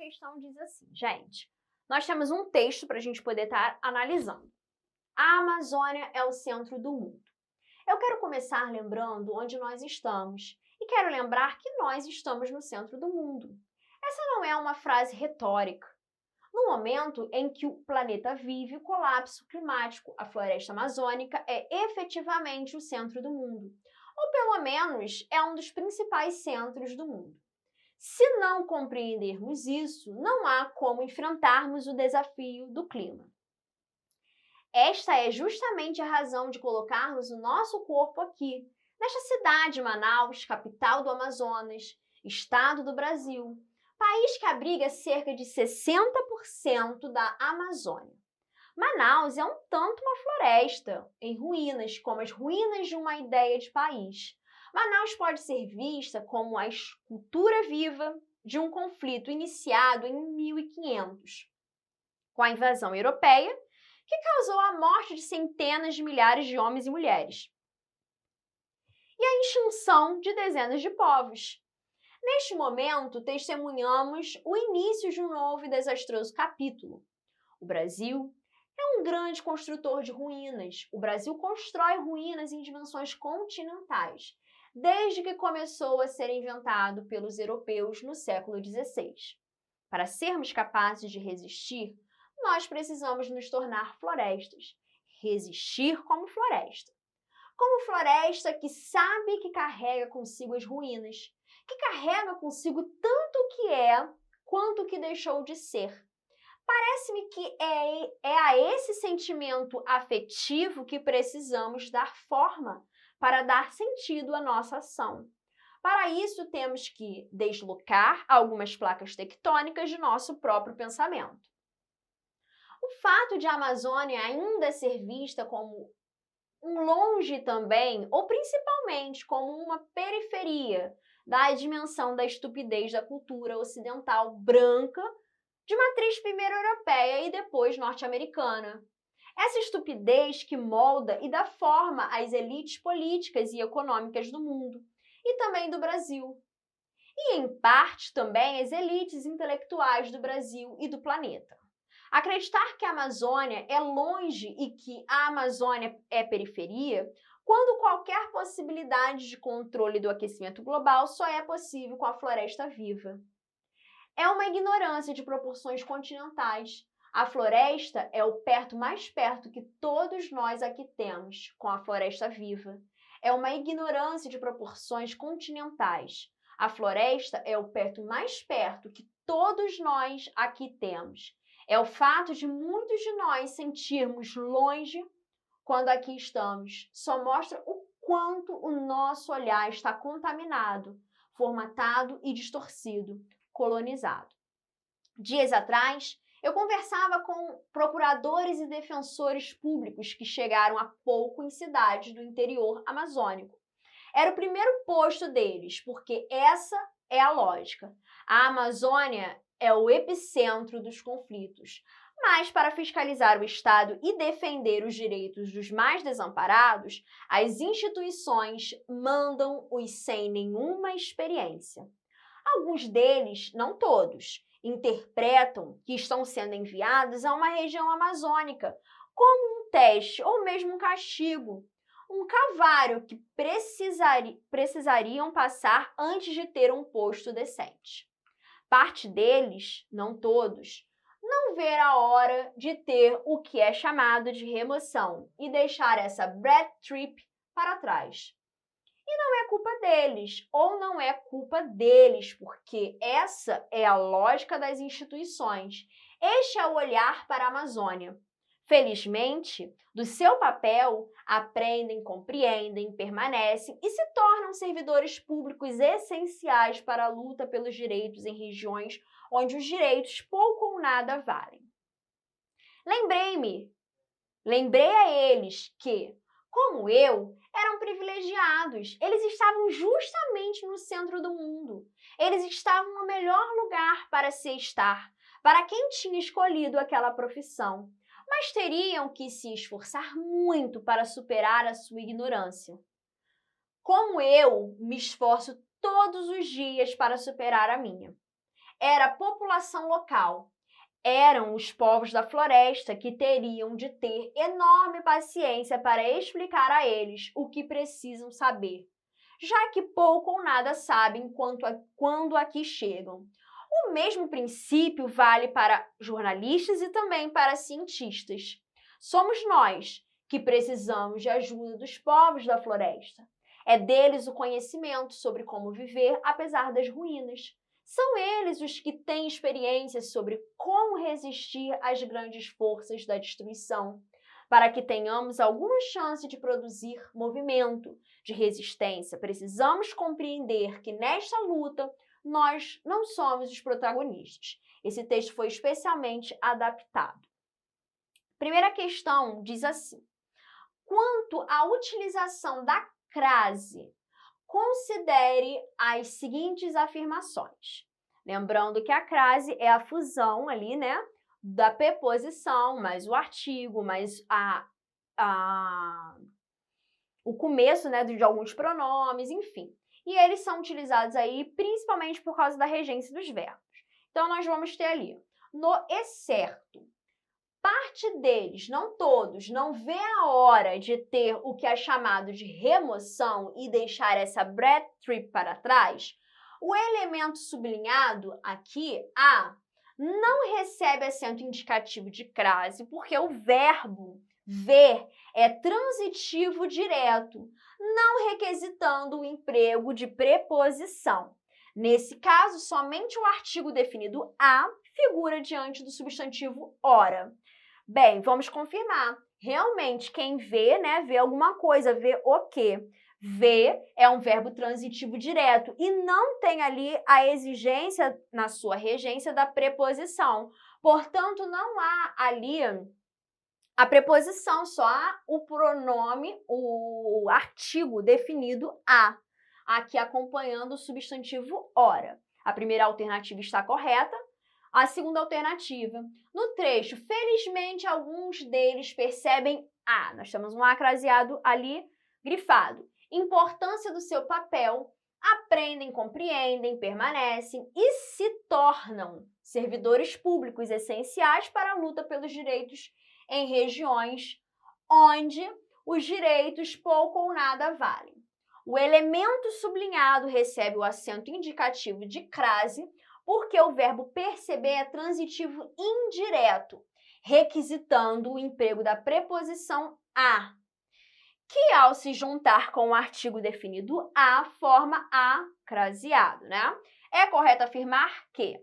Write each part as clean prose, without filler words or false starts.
questão diz assim, gente, nós temos um texto para a gente poder estar analisando. A Amazônia é o centro do mundo. Eu quero começar lembrando onde nós estamos e quero lembrar que nós estamos no centro do mundo. Essa não é uma frase retórica. No momento em que o planeta vive o colapso climático, a floresta amazônica é efetivamente o centro do mundo, ou pelo menos é um dos principais centros do mundo. Se não compreendermos isso, não há como enfrentarmos o desafio do clima. Esta é justamente a razão de colocarmos o nosso corpo aqui, nesta cidade, Manaus, capital do Amazonas, estado do Brasil, país que abriga cerca de 60% da Amazônia. Manaus é um tanto uma floresta em ruínas, como as ruínas de uma ideia de país. Manaus pode ser vista como a escultura viva de um conflito iniciado em 1500, com a invasão europeia, que causou a morte de centenas de milhares de homens e mulheres, e a extinção de dezenas de povos. Neste momento, testemunhamos o início de um novo e desastroso capítulo. O Brasil é um grande construtor de ruínas. O Brasil constrói ruínas em dimensões continentais, desde que começou a ser inventado pelos europeus no século XVI. Para sermos capazes de resistir, nós precisamos nos tornar florestas. Resistir como floresta. Como floresta que sabe que carrega consigo as ruínas, que carrega consigo tanto o que é quanto o que deixou de ser. Parece-me que é a esse sentimento afetivo que precisamos dar forma para dar sentido à nossa ação. Para isso, temos que deslocar algumas placas tectônicas de nosso próprio pensamento. O fato de a Amazônia ainda ser vista como um longe também, ou principalmente como uma periferia da dimensão da estupidez da cultura ocidental branca, de matriz primeiro europeia e depois norte-americana. Essa estupidez que molda e dá forma às elites políticas e econômicas do mundo, e também do Brasil. E, em parte, também as elites intelectuais do Brasil e do planeta. Acreditar que a Amazônia é longe e que a Amazônia é periferia, quando qualquer possibilidade de controle do aquecimento global só é possível com a floresta viva. É uma ignorância de proporções continentais. A floresta é o mais perto que todos nós aqui temos com a floresta viva. É uma ignorância de proporções continentais. A floresta é o mais perto que todos nós aqui temos. É o fato de muitos de nós sentirmos longe quando aqui estamos. Só mostra o quanto o nosso olhar está contaminado, formatado e distorcido, colonizado. Dias atrás, eu conversava com procuradores e defensores públicos que chegaram há pouco em cidades do interior amazônico. Era o primeiro posto deles, porque essa é a lógica. A Amazônia é o epicentro dos conflitos. Mas, para fiscalizar o Estado e defender os direitos dos mais desamparados, as instituições mandam os sem nenhuma experiência. Alguns deles, não todos, interpretam que estão sendo enviados a uma região amazônica como um teste ou mesmo um castigo, um calvário que precisariam passar antes de ter um posto decente. Parte deles, não todos, não vê a hora de ter o que é chamado de remoção e deixar essa bad trip para trás. E não é culpa deles, ou não é culpa deles, porque essa é a lógica das instituições. Este é o olhar para a Amazônia. Felizmente, do seu papel, aprendem, compreendem, permanecem e se tornam servidores públicos essenciais para a luta pelos direitos em regiões onde os direitos pouco ou nada valem. Lembrei a eles que, como eu, eram privilegiados. Eles estavam justamente no centro do mundo. Eles estavam no melhor lugar para se estar, para quem tinha escolhido aquela profissão. Mas teriam que se esforçar muito para superar a sua ignorância. Como eu me esforço todos os dias para superar a minha. era a população local. Eram os povos da floresta que teriam de ter enorme paciência para explicar a eles o que precisam saber, já que pouco ou nada sabem quando aqui chegam. O mesmo princípio vale para jornalistas e também para cientistas. Somos nós que precisamos de ajuda dos povos da floresta. É deles o conhecimento sobre como viver apesar das ruínas. São eles os que têm experiência sobre como resistir às grandes forças da destruição, para que tenhamos alguma chance de produzir movimento de resistência. Precisamos compreender que nesta luta nós não somos os protagonistas. Esse texto foi especialmente adaptado. Primeira questão diz assim: quanto à utilização da crase, considere as seguintes afirmações. Lembrando que a crase é a fusão ali, né, da preposição, mais o artigo, mais o começo, né, de alguns pronomes, enfim. E eles são utilizados aí principalmente por causa da regência dos verbos. Então, nós vamos ter ali, no excerto, parte deles, não todos, não vê a hora de ter o que é chamado de remoção e deixar essa breath trip para trás, o elemento sublinhado aqui, A, não recebe acento indicativo de crase, porque o verbo ver é transitivo direto, não requisitando o emprego de preposição. Nesse caso, somente o artigo definido A figura diante do substantivo ora. Bem, vamos confirmar. Realmente, quem vê, né, vê alguma coisa, vê o quê? Ver é um verbo transitivo direto e não tem ali a exigência na sua regência da preposição. Portanto, não há ali a preposição, só há o pronome, o artigo definido a, aqui acompanhando o substantivo ora. A primeira alternativa está correta. A segunda alternativa, no trecho, felizmente alguns deles percebem a, nós temos um A craseado ali, grifado, importância do seu papel, aprendem, compreendem, permanecem e se tornam servidores públicos essenciais para a luta pelos direitos em regiões onde os direitos pouco ou nada valem. O elemento sublinhado recebe o acento indicativo de crase, porque o verbo perceber é transitivo indireto, requisitando o emprego da preposição a, que ao se juntar com o artigo definido a, forma a craseado, né? É correto afirmar que,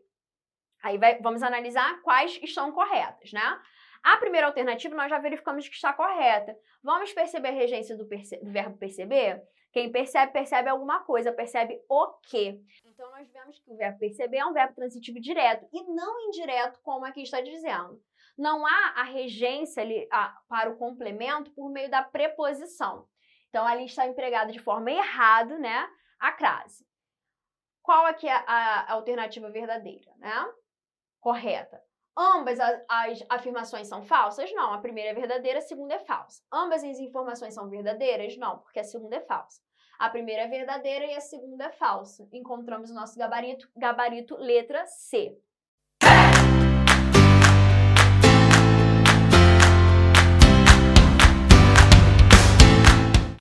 aí vamos analisar quais estão corretas, né? A primeira alternativa nós já verificamos que está correta. Vamos perceber a regência do verbo perceber? Quem percebe, percebe alguma coisa, percebe o quê? Então, nós vemos que o verbo perceber é um verbo transitivo direto e não indireto, como aqui está dizendo. Não há a regência ali, para o complemento por meio da preposição. Então, ali está empregada de forma errada, né, a crase. Qual aqui é a alternativa verdadeira, né? Correta. Ambas as afirmações são falsas? Não, a primeira é verdadeira, a segunda é falsa. Ambas as informações são verdadeiras? Não, porque a segunda é falsa. A primeira é verdadeira e a segunda é falsa. Encontramos o nosso gabarito letra C.